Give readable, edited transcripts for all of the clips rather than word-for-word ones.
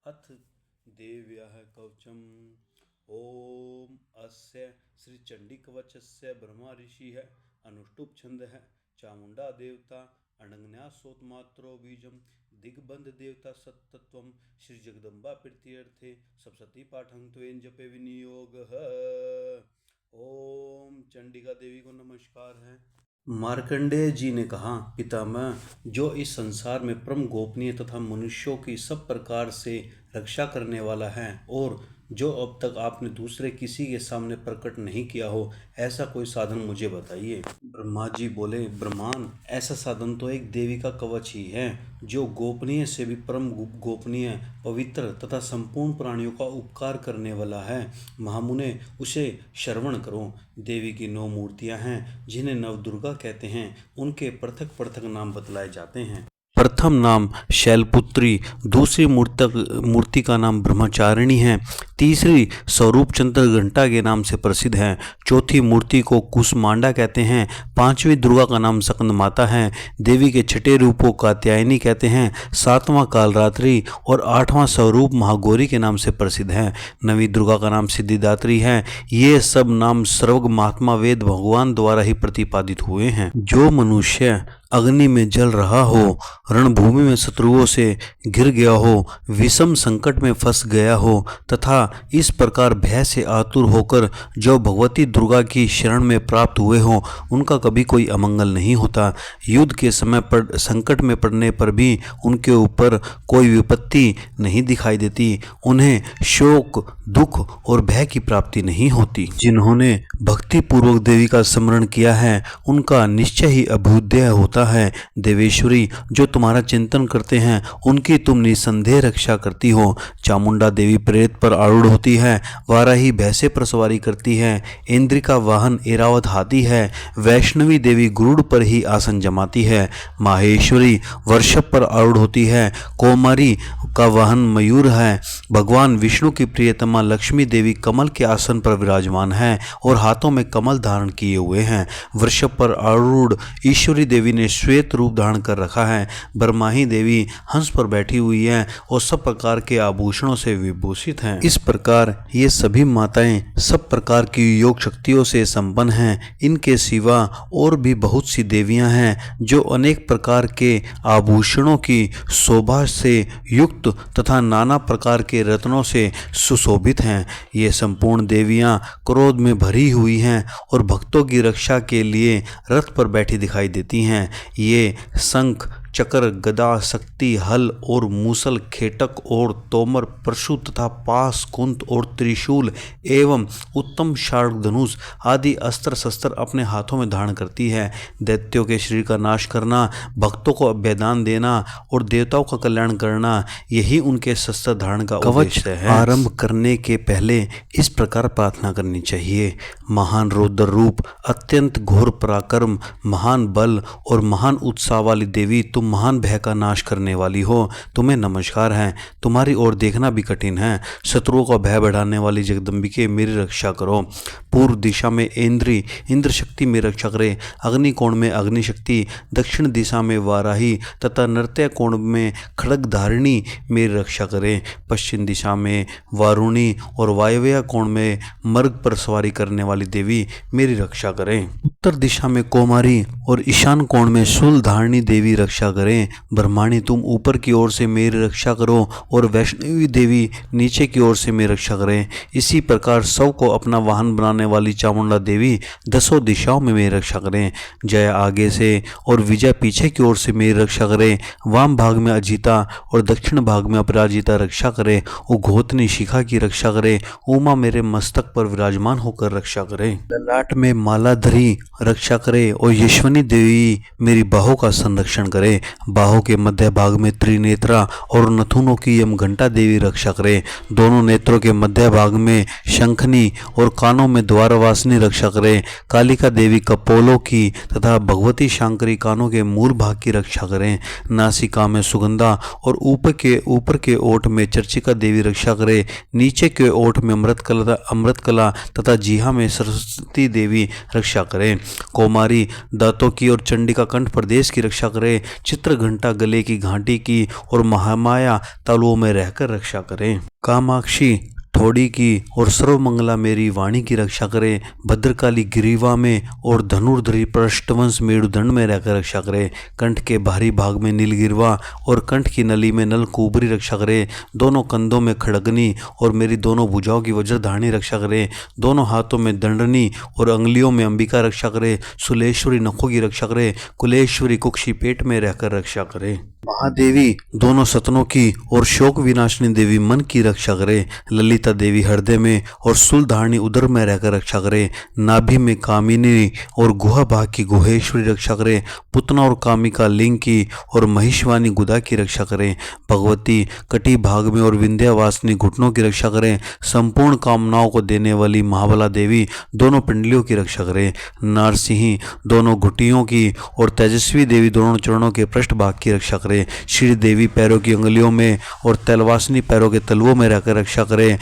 अथ देव्यः कवचम्। ओम अस्य श्री चंडी कवचस्य ब्रह्मा ऋषिः अनुष्टुप छंदः चामुंडा देवता अनन्यासोतमात्रो बीजम दिग्बंध देवता सत्तत्वम श्री जगदम्बा प्रीत्यर्थे सप्तति पाठं त्वेन जपे विनियोगः। ओम चंडिका देवी को नमस्कार है। मार्कंडेय जी ने कहा, पितामह, जो इस संसार में परम गोपनीय तथा मनुष्यों की सब प्रकार से रक्षा करने वाला है और जो अब तक आपने दूसरे किसी के सामने प्रकट नहीं किया हो, ऐसा कोई साधन मुझे बताइए। ब्रह्मा जी बोले, ब्रह्मांड, ऐसा साधन तो एक देवी का कवच ही है जो गोपनीय से भी परम गोपनीय, पवित्र तथा संपूर्ण प्राणियों का उपकार करने वाला है। महामुने, उसे श्रवण करो। देवी की 9 मूर्तियां हैं जिन्हें नवदुर्गा कहते हैं। उनके पृथक पृथक नाम बतलाए जाते हैं। प्रथम नाम शैलपुत्री, दूसरी मूर्ति का नाम ब्रह्मचारिणी है, तीसरी स्वरूप चंद्र घंटा के नाम से प्रसिद्ध है, चौथी मूर्ति को कुसमांडा कहते हैं, पांचवी दुर्गा का नाम सकंद माता है, देवी के छठे रूपों कात्यायनी कहते हैं, सातवां कालरात्रि और आठवां स्वरूप महागौरी के नाम से प्रसिद्ध है, नवी दुर्गा का नाम सिद्धिदात्री है। ये सब नाम सर्वज्ञ महात्मा वेद भगवान द्वारा ही प्रतिपादित हुए हैं। जो मनुष्य अग्नि में जल रहा हो, रणभूमि में शत्रुओं से घिर गया हो, विषम संकट में फंस गया हो तथा इस प्रकार भय से आतुर होकर जो भगवती दुर्गा की शरण में प्राप्त हुए हो, उनका कभी कोई अमंगल नहीं होता। युद्ध के समय पर संकट में पड़ने पर भी उनके ऊपर कोई विपत्ति नहीं दिखाई देती। उन्हें शोक, दुख और भय की प्राप्ति नहीं होती। जिन्होंने भक्ति पूर्वक देवी का स्मरण किया है, उनका निश्चय ही अभ्युदय होता है। देवेश्वरी, जो तुम्हारा चिंतन करते हैं, उनकी तुम निसंदेह रक्षा करती हो। चामुंडा देवी प्रेत पर आरूढ़ होती है, वाराही भैंसे पर सवारी करती है, इंद्र का वाहन ऐरावत हाथी है, वैष्णवी देवी गरुड़ पर ही आसन जमाती है, माहेश्वरी वृषभ पर आरूढ़ होती है, कौमारी का वाहन मयूर है, भगवान विष्णु की प्रियतमा लक्ष्मी देवी कमल के आसन पर विराजमान है और हाथों में कमल धारण किए हुए हैं। वृषभ पर आरूढ़ ईश्वरी देवी ने श्वेत रूप धारण कर रखा है। ब्रह्माही देवी हंस पर बैठी हुई है और सब प्रकार के आभूषणों से विभूषित हैं। इस प्रकार ये सभी माताएं सब प्रकार की योग शक्तियों से संपन्न हैं। इनके सिवा और भी बहुत सी देवियां हैं जो अनेक प्रकार के आभूषणों की शोभा से युक्त तथा नाना प्रकार के रत्नों से सुशोभित हैं। ये संपूर्ण देवियां क्रोध में भरी हुई हैं और भक्तों की रक्षा के लिए रथ पर बैठी दिखाई देती हैं। ये शंख, चक्र, गदा, शक्ति, हल और मूसल, खेटक और तोमर, परशु तथा पास, कुंत और त्रिशूल एवं उत्तम शार्क धनुष आदि अस्त्र शस्त्र अपने हाथों में धारण करती है। दैत्यों के शरीर का नाश करना, भक्तों को अभयदान देना और देवताओं का कल्याण करना, यही उनके शस्त्र धारण का उद्देश्य है। आरंभ करने के पहले इस प्रकार प्रार्थना करनी चाहिए। महान रौद्र रूप, अत्यंत घोर पराक्रम, महान बल और महान उत्साह वाली देवी, तुम महान भय का नाश करने वाली हो। तुम्हें नमस्कार है। तुम्हारी ओर देखना भी कठिन है। शत्रुओं का भय बढ़ाने वाली जगदम्बिके, मेरी रक्षा करो। पूर्व दिशा में इंद्र शक्ति मेरी रक्षा करे। अग्नि कोण में अग्नि शक्ति, दक्षिण दिशा में वाराही तथा नृत्य कोण में खड्गधारिणी मेरी रक्षा करे। पश्चिम दिशा में वारुणी और वायव्य कोण में मर्ग पर सवारी करने वाली देवी मेरी रक्षा करें। उत्तर दिशा में कौमारी और ईशान कोण में शूलधारिणी देवी रक्षा करें। ब्रह्माणी, तुम ऊपर की ओर से मेरी रक्षा करो और वैष्णवी देवी नीचे की ओर से मेरी रक्षा करें। इसी प्रकार सब को अपना वाहन बनाने वाली चामुंडा देवी दसों दिशाओं में मेरी रक्षा करें। जय आगे से और विजय पीछे की ओर से मेरी रक्षा करें। वाम भाग में अजिता और दक्षिण भाग में अपराजिता रक्षा करे। उघोतनी शिखा की रक्षा करे। उमा मेरे मस्तक पर विराजमान होकर रक्षा करे। ललाट में मालाधरी रक्षा करे और यशवनी देवी मेरी बाहों का संरक्षण करे। बाहों के मध्य भाग में त्रिनेत्रा और नथुनों की यमघंटा देवी रक्षा करे। दोनों नेत्रों के मध्य भाग में शंखनी और कानों में द्वारवासिनी रक्षा करे। कालिका देवी कपोलों की तथा भगवती शांकरी कानों के मूल भाग की रक्षा करें। नासिका में सुगंधा और ऊपर के ओठ में चर्चिका देवी रक्षा करे। नीचे के ओठ में अमृतकला तथा जीहा में सरस्वती देवी रक्षा करें। कौमारी दांतों की और चंडिका कंठ प्रदेश की रक्षा करे। चित्रघंटा गले की घाटी की और महामाया तालुओं में रहकर रक्षा करें। कामाक्षी थोड़ी की और सर्वमंगला मेरी वाणी की रक्षा करे। भद्रकाली ग्रीवा में और धनुर्धरी पृष्ठवंश मेरुदंड में रहकर रक्षा करे। कंठ के बाहरी भाग में नीलगिरवा और कंठ की नली में नलकूबरी रक्षा करे। दोनों कंधों में खड़गनी और मेरी दोनों भुजाओं की वज्रधारणी रक्षा करे। दोनों हाथों में दंडनी और अंगुलियों में अंबिका रक्षा करे। सुलेश्वरी नखों की रक्षा करे। कुलेश्वरी कुक्षी पेट में रहकर रक्षा करे। महादेवी दोनों सतनों की और शोक विनाशिनी देवी मन की रक्षा करे। ललिता देवी हृदय में और सूलधारणी उदर में रहकर रक्षा करे। नाभि में कामिनी और गुहा भाग की गुहेश्वरी रक्षा करे। पुतना और कामिका लिंग की और महिषवानी गुदा की रक्षा करे। भगवती कटी भाग में और विंध्यावासिनी घुटनों की रक्षा करे। संपूर्ण कामनाओं को देने वाली महाबला देवी दोनों पिंडलियों की रक्षा करे। नारसिंही दोनों घुटियों की और तेजस्वी देवी दोनों चरणों के पृष्ठ भाग की रक्षा करे। श्री देवी पैरों की अंगुलियों में और तलवासनी पैरों के तलवों में रहकर रक्षा करे।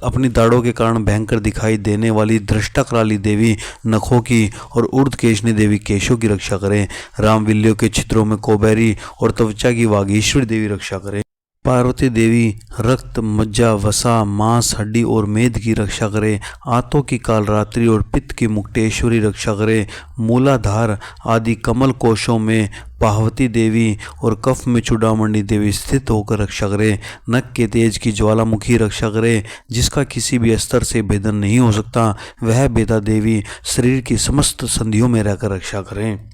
अपनी दाढ़ों के कारण भयंकर दिखाई देने वाली दृष्टा कराली देवी नखों की और ऊर्ध्वकेशनी देवी केशों की रक्षा करें। रामविल्लियों के छिद्रों में कोबेरी और त्वचा की वागीश्वरी देवी रक्षा करें। पार्वती देवी रक्त मज्जा वसा मांस हड्डी और मेद की रक्षा करे। आंतों की कालरात्रि और पित्त की मुक्तेश्वरी रक्षा करे। मूलाधार आदि कमल कोशों में पार्वती देवी और कफ में चूड़ामणि देवी स्थित होकर रक्षा करे। नख के तेज की ज्वालामुखी रक्षा करे। जिसका किसी भी स्तर से भेदन नहीं हो सकता, वह बेदा देवी शरीर की समस्त संधियों में रहकर रक्षा करें।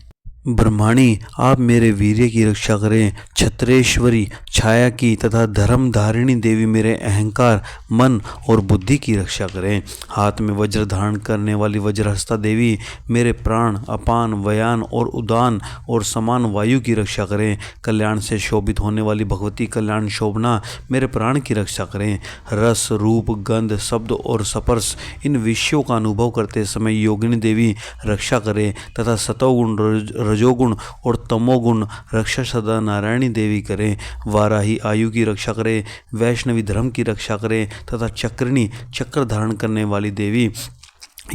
ब्रह्माणी आप मेरे वीर्य की रक्षा करें। छत्रेश्वरी छाया की तथा धर्मधारिणी देवी मेरे अहंकार मन और बुद्धि की रक्षा करें। हाथ में वज्र धारण करने वाली वज्रहस्ता देवी मेरे प्राण अपान व्यान और उदान और समान वायु की रक्षा करें। कल्याण से शोभित होने वाली भगवती कल्याण शोभना मेरे प्राण की रक्षा करें। रस रूप गंध शब्द और स्पर्श इन विषयों का अनुभव करते समय योगिनी देवी रक्षा करें तथा सतोगुण रजोगुण और तमोगुण रक्षा सदा नारायणी देवी करें। वाराही आयु की रक्षा करें। वैष्णवी धर्म की रक्षा करें तथा चक्रिणी चक्र धारण करने वाली देवी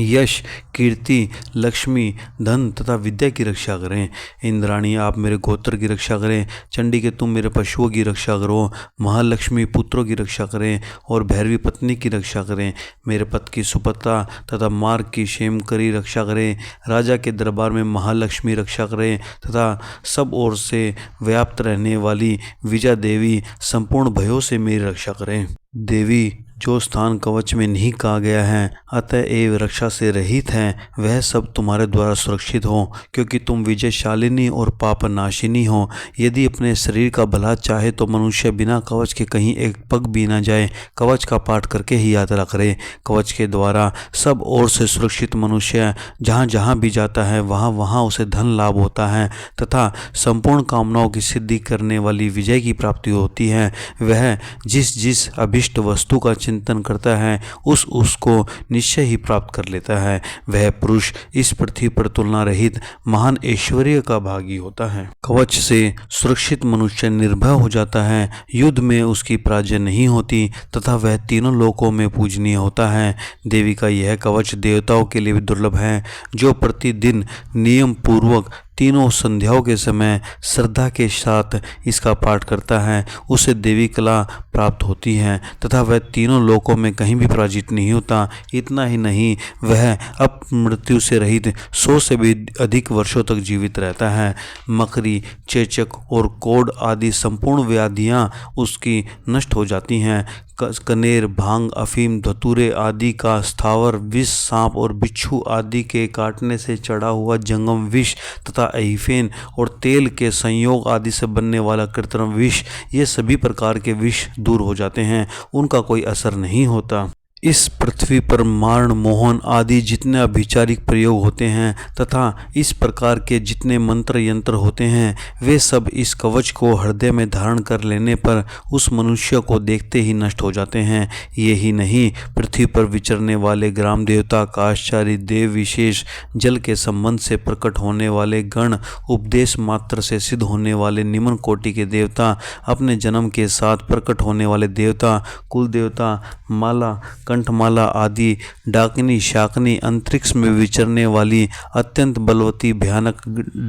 यश कीर्ति लक्ष्मी धन तथा विद्या की रक्षा करें। इंद्राणी आप मेरे गोत्र की रक्षा करें। चंडी के तुम मेरे पशुओं की रक्षा करो। महालक्ष्मी पुत्रों की रक्षा करें और भैरवी पत्नी की रक्षा करें। मेरे पद की सुपत्ता तथा मार्ग की क्षेमकरी रक्षा करें। राजा के दरबार में महालक्ष्मी रक्षा करें तथा सब ओर से व्याप्त रहने वाली विजया देवी संपूर्ण भयों से मेरी रक्षा करें। देवी जो स्थान कवच में नहीं कहा गया है अतएव रक्षा से रहित हैं, वह सब तुम्हारे द्वारा सुरक्षित हो, क्योंकि तुम विजयशालिनी और पापनाशिनी हो। यदि अपने शरीर का भला चाहे तो मनुष्य बिना कवच के कहीं एक पग भी न जाए, कवच का पाठ करके ही यात्रा करे। कवच के द्वारा सब ओर से सुरक्षित मनुष्य जहाँ जहाँ भी जाता है वहाँ वहाँ उसे धन लाभ होता है तथा संपूर्ण कामनाओं की सिद्धि करने वाली विजय की प्राप्ति होती है। वह जिस जिस अभिष्ट वस्तु का चिंतन करता है उसको निश्चय ही प्राप्त कर लेता है। वह पुरुष इस पृथ्वी पर तुलना रहित महान ऐश्वर्य का भागी होता है। कवच से सुरक्षित मनुष्य निर्भय हो जाता है। युद्ध में उसकी पराजय नहीं होती तथा वह तीनों लोकों में पूजनीय होता है। देवी का यह कवच देवताओं के लिए भी दुर्लभ है। जो प्रतिदिन नियम पूर्वक तीनों संध्याओं के समय श्रद्धा के साथ इसका पाठ करता है उसे देवी कला प्राप्त होती है तथा वह तीनों लोकों में कहीं भी पराजित नहीं होता। इतना ही नहीं, वह अब मृत्यु से रहित 100 से भी अधिक वर्षों तक जीवित रहता है। मकरी चेचक और कोढ़ आदि संपूर्ण व्याधियाँ उसकी नष्ट हो जाती हैं। कनेर भांग अफीम धतूरे आदि का स्थावर विष सांप और बिच्छू आदि के काटने से चढ़ा हुआ जंगम विष तथा एहिफेन और तेल के संयोग आदि से बनने वाला कृत्रिम विष, ये सभी प्रकार के विष दूर हो जाते हैं, उनका कोई असर नहीं होता। इस पृथ्वी पर मारण मोहन आदि जितने अभिचारिक प्रयोग होते हैं तथा इस प्रकार के जितने मंत्र यंत्र होते हैं वे सब इस कवच को हृदय में धारण कर लेने पर उस मनुष्य को देखते ही नष्ट हो जाते हैं। ये ही नहीं, पृथ्वी पर विचरने वाले ग्राम देवता काशचारी देव विशेष जल के संबंध से प्रकट होने वाले गण उपदेश मात्र से सिद्ध होने वाले निम्न कोटि के देवता अपने जन्म के साथ प्रकट होने वाले देवता कुल देवता माला कंठमाला आदि डाकिनी शाकिनी अंतरिक्ष में विचरने वाली अत्यंत बलवती भयानक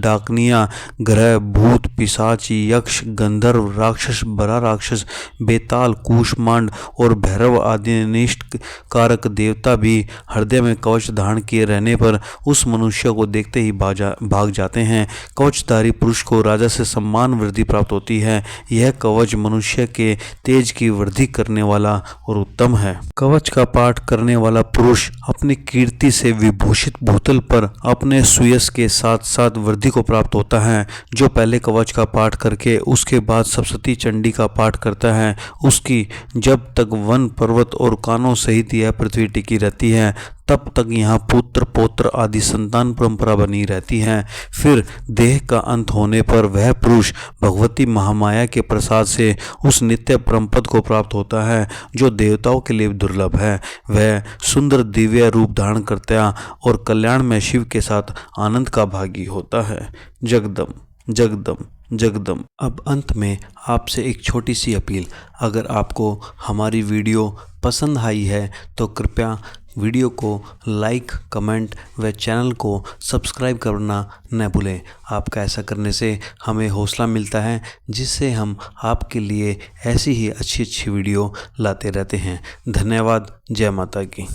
डाकनियां, ग्रह, भूत, पिशाच, यक्ष, गंधर्व, राक्षस, बड़ा राक्षस, बेताल, कूष्मांड और भैरव आदि अनिष्ट कारक देवता भी हृदय में कवच धारण किए रहने पर उस मनुष्य को देखते ही भाग जाते हैं। कवचधारी पुरुष को राजा से सम्मान वृद्धि प्राप्त होती है। यह कवच मनुष्य के तेज की वृद्धि करने वाला और उत्तम है। कवच का पाठ करने वाला पुरुष अपनी कीर्ति से विभूषित भूतल पर अपने सुयश के साथ साथ वृद्धि को प्राप्त होता है। जो पहले कवच का पाठ करके उसके बाद सप्तशती चंडी का पाठ करता है, उसकी जब तक वन पर्वत और कानों सहित यह पृथ्वी टिकी रहती है, तब तक यहाँ पुत्र पौत्र आदि संतान परंपरा बनी रहती है। फिर देह का अंत होने पर वह पुरुष भगवती महामाया के प्रसाद से उस नित्य परमपद को प्राप्त होता है जो देवताओं के लिए दुर्लभ है। वह सुंदर दिव्य रूप धारण करता और कल्याण में शिव के साथ आनंद का भागी होता है। जगदम जगदम जगदम। अब अंत में आपसे एक छोटी सी अपील, अगर आपको हमारी वीडियो पसंद आई है तो कृपया वीडियो को लाइक, कमेंट व चैनल को सब्सक्राइब करना न भूलें। आपका ऐसा करने से हमें हौसला मिलता है, जिससे हम आपके लिए ऐसी ही अच्छी वीडियो लाते रहते हैं। धन्यवाद। जय माता की।